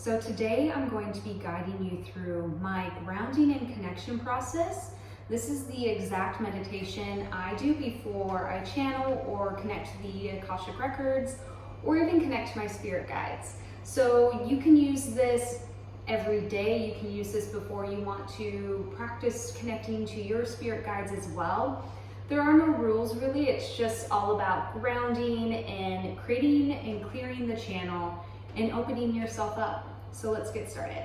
So today I'm going to be guiding you through my grounding and connection process. This is the exact meditation I do before I channel or connect to the Akashic Records or even connect to my spirit guides. So you can use this every day. You can use this before you want to practice connecting to your spirit guides as well. There are no rules really, it's just all about grounding and creating and clearing the channel and opening yourself up. So let's get started.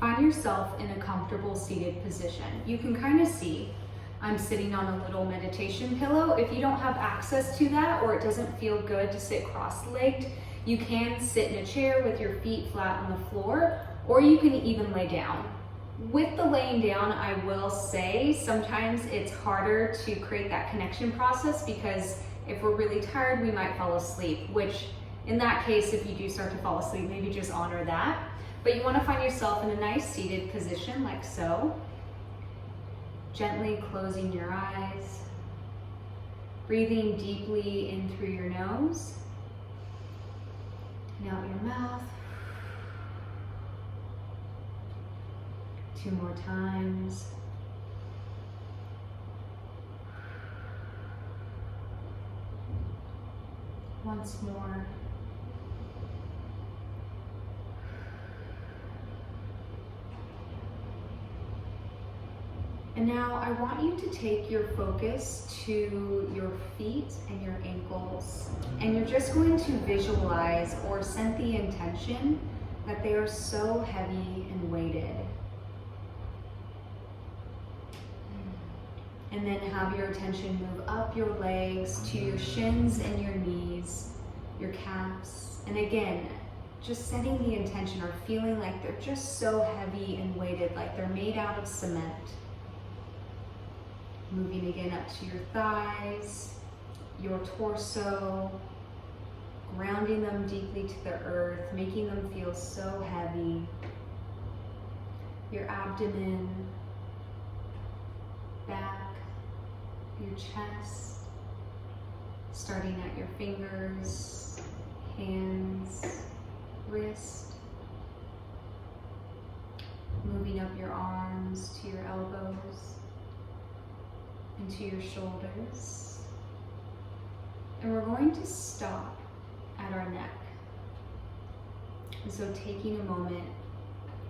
Find yourself in a comfortable seated position. You can kind of see I'm sitting on a little meditation pillow. If you don't have access to that or it doesn't feel good to sit cross-legged, you can sit in a chair with your feet flat on the floor, or you can even lay down. With the laying down, I will say sometimes it's harder to create that connection process because if we're really tired, we might fall asleep, which in that case, if you do start to fall asleep, maybe just honor that. But you want to find yourself in a nice seated position like so. Gently closing your eyes, breathing deeply in through your nose and out your mouth. 2 more times. Once more. And now I want you to take your focus to your feet and your ankles, and you're just going to visualize or set the intention that they are so heavy and weighted. And then have your attention move up your legs to your shins and your knees, your calves. And again, just setting the intention or feeling like they're just so heavy and weighted, like they're made out of cement. Moving again up to your thighs, your torso, grounding them deeply to the earth, making them feel so heavy. Your abdomen, back, your chest, starting at your fingers, hands, wrist, moving up your arms to your elbows, into your shoulders. And we're going to stop at our neck. And so taking a moment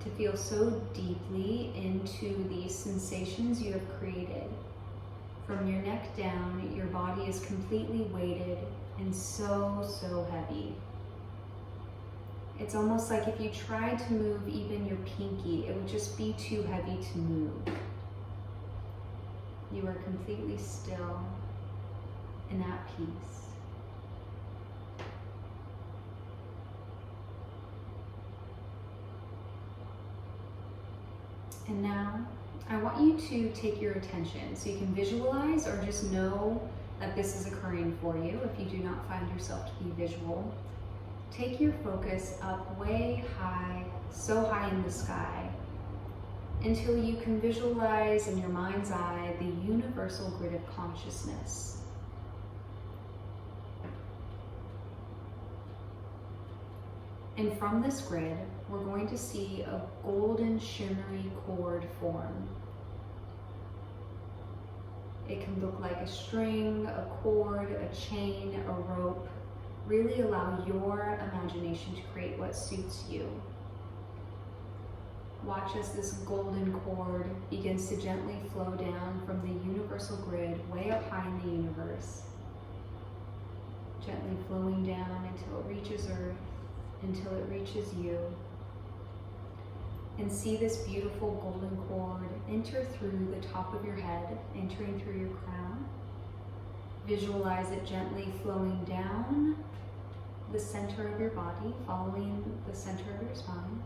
to feel so deeply into these sensations you have created. From your neck down, your body is completely weighted and so heavy. It's almost like if you tried to move even your pinky, it would just be too heavy to move. You are completely still and at peace. And now I want you to take your attention so you can visualize or just know that this is occurring for you if you do not find yourself to be visual. Take your focus up way high, so high in the sky, until you can visualize in your mind's eye the universal grid of consciousness. And from this grid, we're going to see a golden shimmery cord form. It can look like a string, a cord, a chain, a rope. Really allow your imagination to create what suits you. Watch as this golden cord begins to gently flow down from the universal grid way up high in the universe. Gently flowing down until it reaches Earth, until it reaches you. And see this beautiful golden cord enter through the top of your head, entering through your crown. Visualize it gently flowing down the center of your body, following the center of your spine,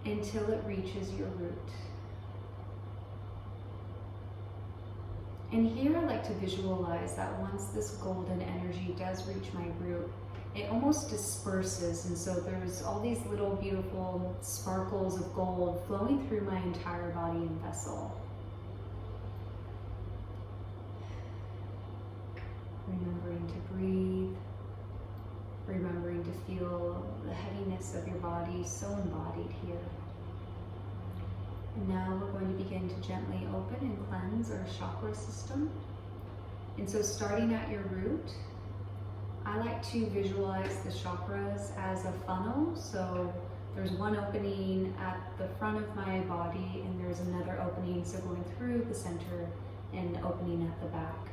until it reaches your root. And here I like to visualize that once this golden energy does reach my root, it almost disperses, and so there's all these little beautiful sparkles of gold flowing through my entire body and vessel. Remembering to breathe, remembering to feel the heaviness awareness of your body, so embodied here. And now we're going to begin to gently open and cleanse our chakra system. And so starting at your root, I like to visualize the chakras as a funnel. So there's one opening at the front of my body and there's another opening, so going through the center and opening at the back.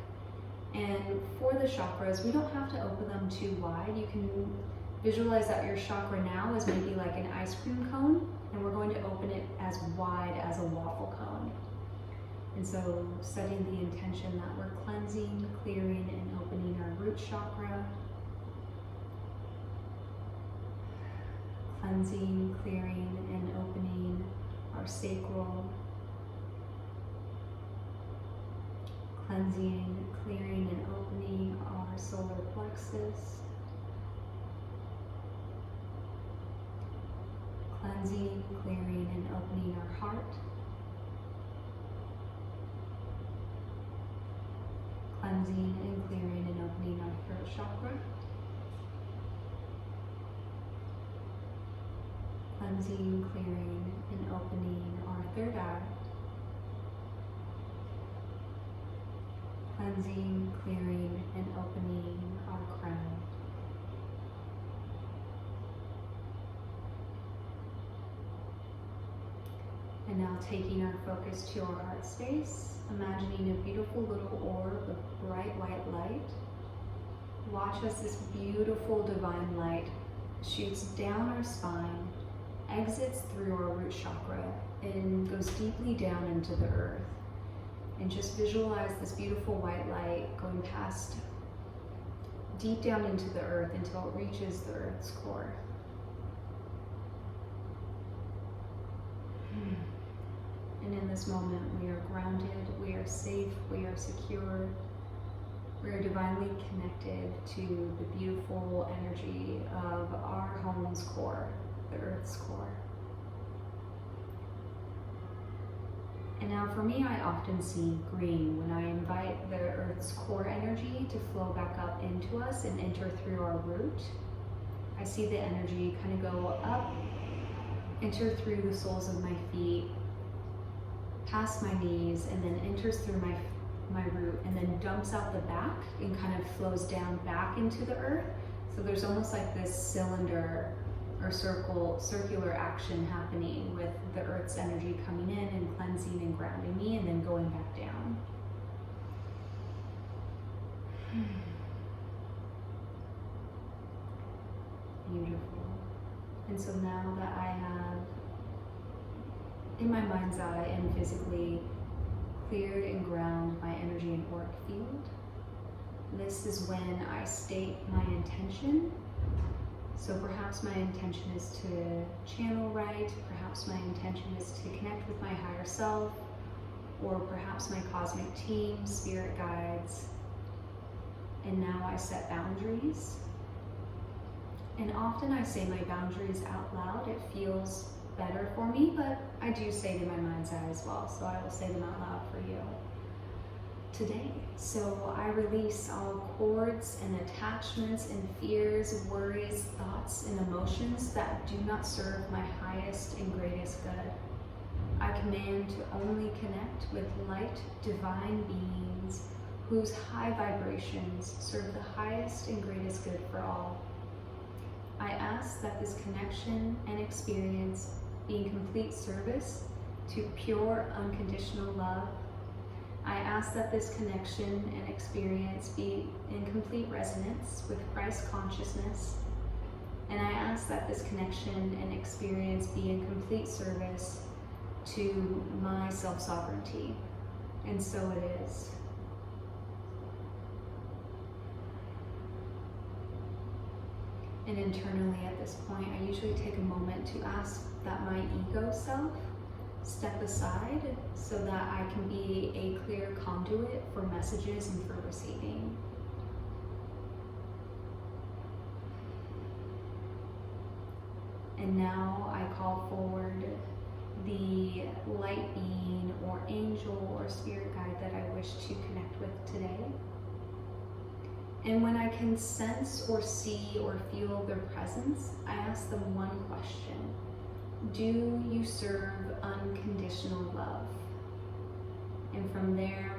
And for the chakras, we don't have to open them too wide. You can visualize that your chakra now is maybe like an ice cream cone, and we're going to open it as wide as a waffle cone. And so setting the intention that we're cleansing, clearing, and opening our root chakra. Cleansing, clearing, and opening our sacral. Cleansing, clearing, and opening our solar plexus. Cleansing, clearing, and opening our heart. Cleansing and clearing and opening our throat chakra. Cleansing, clearing, and opening our third eye. Cleansing, clearing, and opening our crown. And now taking our focus to our heart space, imagining a beautiful little orb of bright white light. Watch as this beautiful divine light shoots down our spine, exits through our root chakra, and goes deeply down into the earth. And just visualize this beautiful white light going past, deep down into the earth until it reaches the earth's core. And in this moment, we are grounded, we are safe, we are secure, we are divinely connected to the beautiful energy of our home's core, the earth's core. And now for me, I often see green when I invite the earth's core energy to flow back up into us and enter through our root. I see the energy kind of go up, enter through the soles of my feet, past my knees, and then enters through my root, and then dumps out the back and kind of flows down back into the earth. So there's almost like this cylinder or circular action happening with the earth's energy coming in and cleansing and grounding me, and then going back down. Beautiful. And so now that I have, in my mind's eye and physically, cleared and ground my energy and auric field, this is when I state my intention. So perhaps my intention is to channel right, perhaps my intention is to connect with my higher self, or perhaps my cosmic team, spirit guides. And now I set boundaries. And often I say my boundaries out loud. It feels better for me, but I do say to my mind's eye as well, so I will say them out loud for you today. So I release all cords and attachments and fears, worries, thoughts, and emotions that do not serve my highest and greatest good. I command to only connect with light, divine beings whose high vibrations serve the highest and greatest good for all. I ask that this connection and experience be in complete service to pure, unconditional love. I ask that this connection and experience be in complete resonance with Christ consciousness. And I ask that this connection and experience be in complete service to my self-sovereignty. And so it is. And internally at this point, I usually take a moment to ask that my ego self step aside so that I can be a clear conduit for messages and for receiving. And now I call forward the light being or angel or spirit guide that I wish to connect with today. And when I can sense or see or feel their presence, I ask them one question. Do you serve unconditional love? And from there,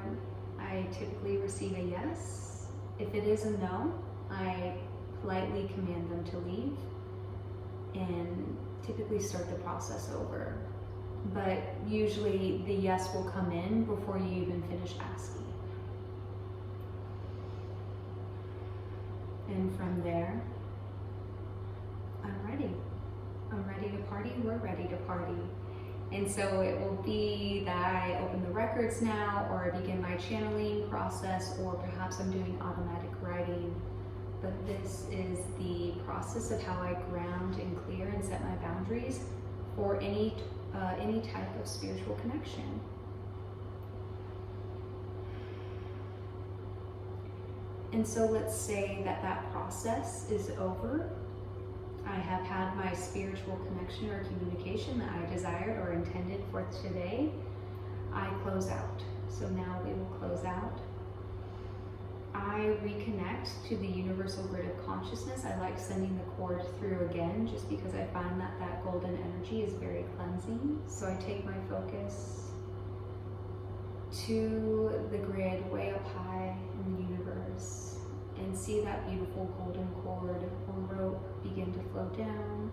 I typically receive a yes. If it is a no, I politely command them to leave and typically start the process over. But usually the yes will come in before you even finish asking. And from there, I'm ready. I'm ready to party, we're ready to party. And so it will be that I open the records now, or I begin my channeling process, or perhaps I'm doing automatic writing. But this is the process of how I ground and clear and set my boundaries for any type of spiritual connection. And so let's say that process is over. I have had my spiritual connection or communication that I desired or intended for today. I close out. So now we will close out. I reconnect to the universal grid of consciousness. I like sending the cord through again, just because I find that golden energy is very cleansing. So I take my focus to the grid way up high in the universe and see that beautiful golden cord or rope begin to flow down.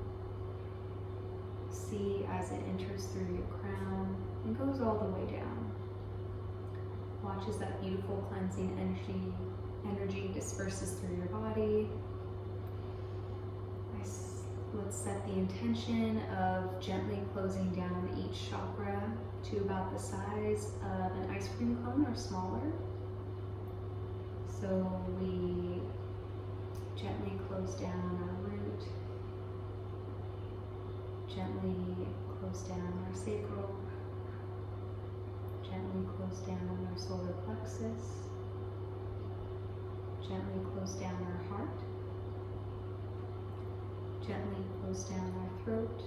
See as it enters through your crown and goes all the way down. Watch as that beautiful cleansing energy disperses through your body. Let's set the intention of gently closing down each chakra to about the size of an ice cream cone or smaller. So we gently close down our root, gently close down our sacral, gently close down our solar plexus, gently close down our heart, gently close down our throat,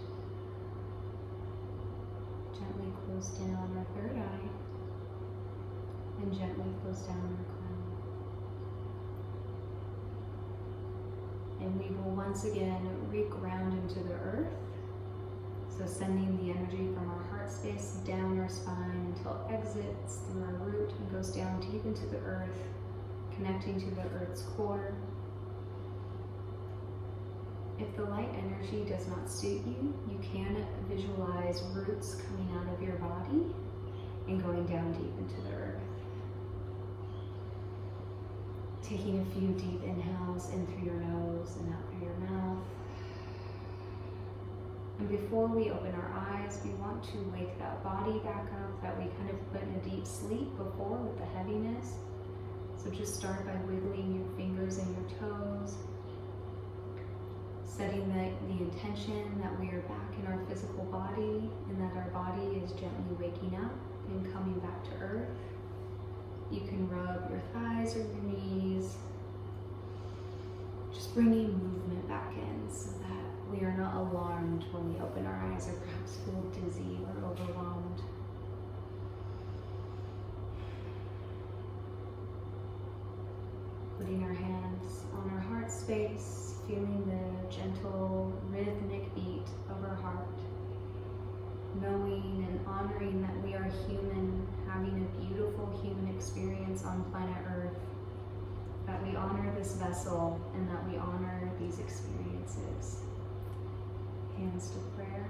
gently close down our third eye, and gently close down our crown. And we will once again re-ground into the earth. So sending the energy from our heart space down our spine until it exits through our root and goes down deep into the earth, connecting to the earth's core. If the light energy does not suit you, you can visualize roots coming out of your body and going down deep into the earth. Taking a few deep inhales in through your nose and out through your mouth. And before we open our eyes, we want to wake that body back up that we kind of put in a deep sleep before with the heaviness. So just start by wiggling your fingers and your toes, setting the intention that we are back in our physical body and that our body is gently waking up and coming back to earth. You can rub your thighs or your knees, just bringing movement back in so that we are not alarmed when we open our eyes or perhaps feel dizzy or overwhelmed. Putting our hands on our heart space, feeling the gentle rhythmic beat of our heart, knowing and honoring that we are human, having a beautiful human experience on planet Earth, that we honor this vessel and that we honor these experiences. Hands to prayer.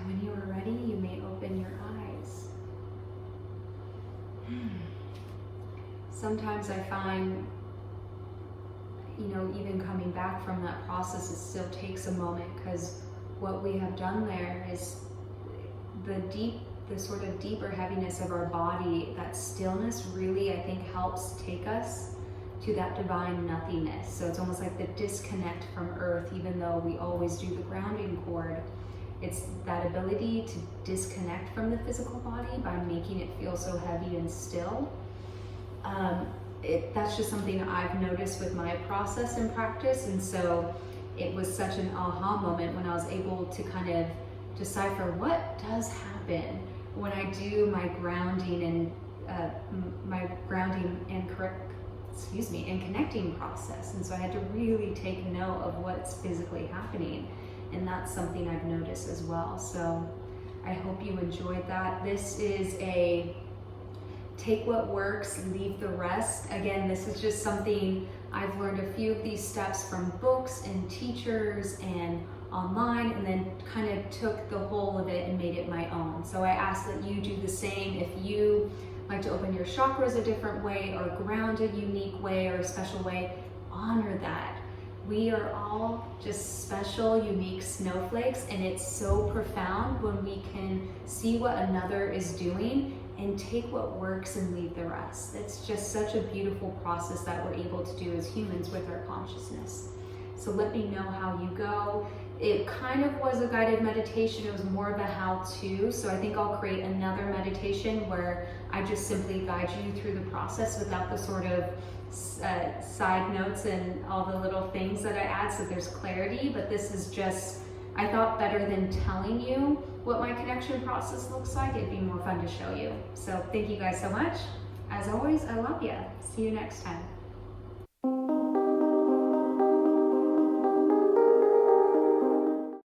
When you are ready, you may open your eyes. Sometimes I find, even coming back from that process, it still takes a moment, because what we have done there is the sort of deeper heaviness of our body, that stillness really, I think, helps take us to that divine nothingness. So it's almost like the disconnect from earth, even though we always do the grounding cord. It's that ability to disconnect from the physical body by making it feel so heavy and still. That's just something I've noticed with my process and practice, and so it was such an aha moment when I was able to kind of decipher what does happen when I do my grounding and and connecting process. And so I had to really take note of what's physically happening. And that's something I've noticed as well. So I hope you enjoyed that. This is a take what works, leave the rest. Again, this is just something I've learned a few of these steps from books and teachers and online, and then kind of took the whole of it and made it my own. So I ask that you do the same. If you like to open your chakras a different way or ground a unique way or a special way, honor that. We are all just special, unique snowflakes, and it's so profound when we can see what another is doing and take what works and leave the rest. It's just such a beautiful process that we're able to do as humans with our consciousness. So let me know how you go. It kind of was a guided meditation. It was more of a how-to. So I think I'll create another meditation where I just simply guide you through the process without the sort of side notes and all the little things that I add, so there's clarity. But this is just, I thought, better than telling you what my connection process looks like. It'd be more fun to show you. So thank you guys so much. As always, I love you. See you next time.